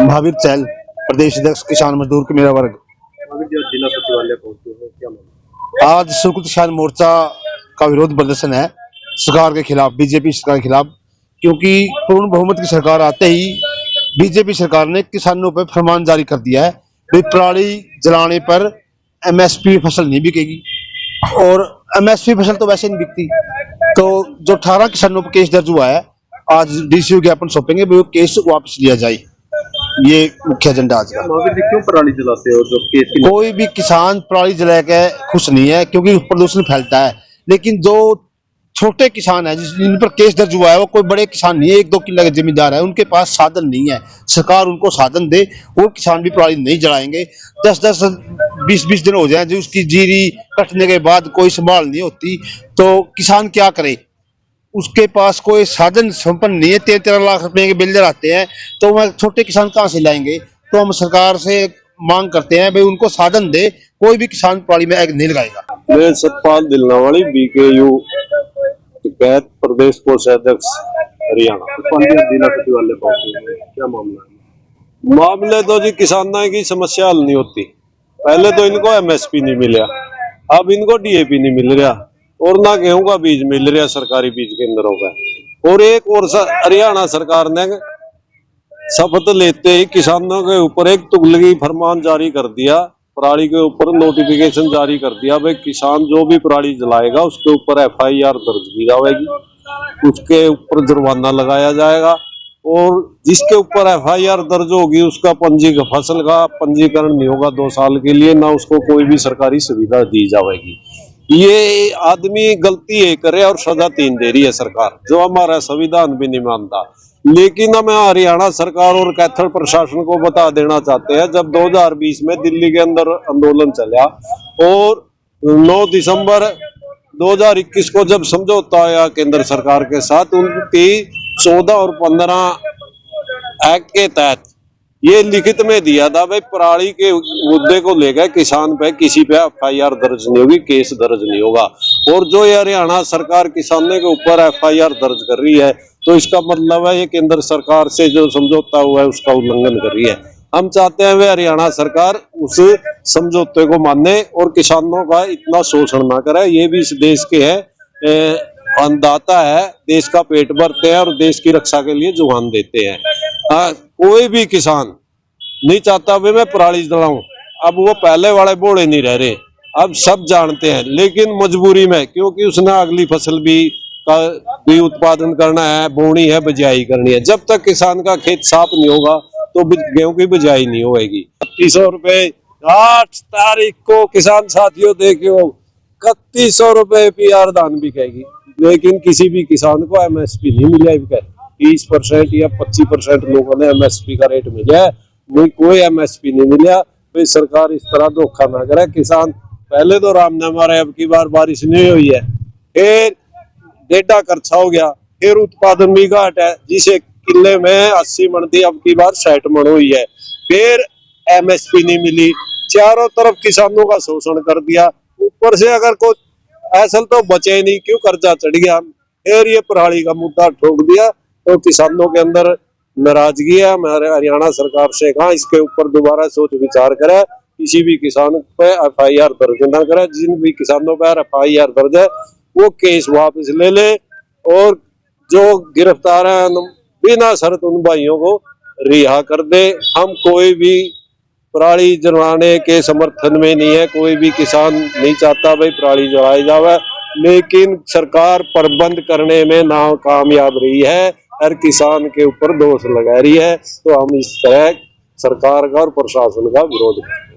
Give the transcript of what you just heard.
महावीर चहल, प्रदेश अध्यक्ष किसान मजदूर के मेरा वर्ग। जिला सचिवालय पहुंचे हैं, क्या मामला? आज संयुक्त किसान मोर्चा का विरोध प्रदर्शन है सरकार के खिलाफ, बीजेपी सरकार के खिलाफ, क्योंकि पूर्ण बहुमत की सरकार आते ही बीजेपी सरकार ने किसानों पर फरमान जारी कर दिया है कि पराली जलाने पर एमएसपी फसल नहीं बिकेगी, और एमएसपी फसल तो वैसे नहीं बिकती। तो जो 18 किसानों पर केस दर्ज हुआ है, आज डीसी ज्ञापन सौंपेंगे, वो केस वापस लिया जाए। ये मुख्य एजेंडा आज का। महावीर जी, क्यों पराली जलाते हो? जो केस की कोई भी किसान पराली जला के खुश नहीं है, क्योंकि प्रदूषण फैलता है। लेकिन जो छोटे किसान है जिन पर केस दर्ज हुआ है, वो कोई बड़े किसान नहीं है, 1-2 किले के जमींदार है, उनके पास साधन नहीं है। सरकार उनको साधन दे, वो किसान भी पराली नहीं जलाएंगे। 10-10 20-20 दिन हो जाए जो उसकी जीरी कटने के बाद कोई संभाल नहीं होती, तो किसान क्या करे? उसके पास कोई साधन संपन्न नहीं है। 13 लाख रुपए के बिल्डर आते हैं, तो वह छोटे किसान कहाँ से लाएंगे? तो हम सरकार से मांग करते हैं भाई उनको साधन दे, कोई भी किसान पराली में आग नहीं लगाएगा। मैं सतपाल दिलनावाली, बीकेयू तहत प्रदेश कोषाध्यक्ष हरियाणा। जिला सचिवालय पहुंचे हैं, क्या मामला है? मामले तो जी किसानों की समस्या हल नहीं होती। पहले तो इनको एमएसपी नहीं मिला, अब इनको डीएपी नहीं मिल रहा, और ना गेहूं का बीज मिल रहा सरकारी बीज केंद्रों का। और एक और हरियाणा सरकार ने शपथ लेते ही किसानों के ऊपर एक तुगलकी फरमान जारी कर दिया, पराली के ऊपर नोटिफिकेशन जारी कर दिया भाई किसान जो भी पराली जलाएगा उसके ऊपर एफआईआर दर्ज की जाएगी, उसके ऊपर जुर्माना लगाया जाएगा, और जिसके ऊपर एफआईआर दर्ज होगी उसका फसल का पंजीकरण नहीं होगा 2 साल के लिए, ना उसको कोई भी सरकारी सुविधा दी जाएगी। ये आदमी गलती है करे और सजा 3 दे रही है सरकार, जो हमारा संविधान भी नहीं मानता। लेकिन हम हरियाणा सरकार और कैथल प्रशासन को बता देना चाहते हैं, जब 2020 में दिल्ली के अंदर आंदोलन चला और 9 दिसंबर 2021 को जब समझौता आया केंद्र सरकार के साथ, उनकी 14 और 15 एक्ट के तहत ये लिखित में दिया था भाई पराली के मुद्दे को लेकर किसान पे किसी पे एफआईआर दर्ज नहीं होगी, केस दर्ज नहीं होगा। और जो ये हरियाणा सरकार किसानों के ऊपर एफआईआर दर्ज कर रही है, तो इसका मतलब है ये केंद्र सरकार से जो समझौता हुआ है उसका उल्लंघन कर रही है। हम चाहते हैं वे हरियाणा सरकार उस समझौते को माने और किसानों का इतना शोषण ना करे। ये भी इस देश के है अन्नदाता है, देश का पेट भरते हैं और देश की रक्षा के लिए जुबान देते हैं। कोई भी किसान नहीं चाहता भी मैं पराली जलाऊं। अब वो पहले वाले बोले नहीं रह रहे, अब सब जानते हैं, लेकिन मजबूरी में, क्योंकि उसने अगली फसल भी उत्पादन करना है, बोनी है, बिजाई करनी है। जब तक किसान का खेत साफ नहीं होगा तो गेहूं की बिजाई नहीं होगी। 3100 रुपए 8 तारीख को किसान साथियों देखियो 3100 रुपए पीआर धान बिकेगी, लेकिन किसी भी किसान को एमएसपी नहीं मिला। 30% या 25% लोगों ने एमएसपी का रेट मिला है, नहीं कोई एमएसपी नहीं मिला। तो सरकार इस तरह धोखा ना करे। किसान पहले तो राम ने मारे, अब की बार बारिश नहीं हुई है, फिर डेटा खर्चा हो गया, फिर उत्पादन भी घाट है, जिसे किले में 80 मन थी अब की बार 60 मन हुई है, फिर एमएसपी नहीं मिली। चारों तरफ किसानों का शोषण कर दिया, ऊपर से अगर कोई असल तो बचे नहीं, क्यों कर्जा चढ़ गया, फिर ये पराली का मुद्दा ठोक दिया। तो किसानों के अंदर नाराजगी है। हमारे हरियाणा सरकार से कहा इसके ऊपर दोबारा सोच विचार करे, किसी भी किसान पे एफआईआर दर्ज न करे। जिन भी किसानों पर एफआईआर दर्ज है वो केस वापस ले ले, और जो गिरफ्तार है बिना शर्त उन भाइयों को रिहा कर दे। हम कोई भी पराली जलाने के समर्थन में नहीं है, कोई भी किसान नहीं चाहता भाई पराली जलाई जावे, लेकिन सरकार प्रबंध करने में नाकामयाब रही है, हर किसान के ऊपर दोष लगा रही है। तो हम इस तरह सरकार का और प्रशासन का विरोध करते हैं।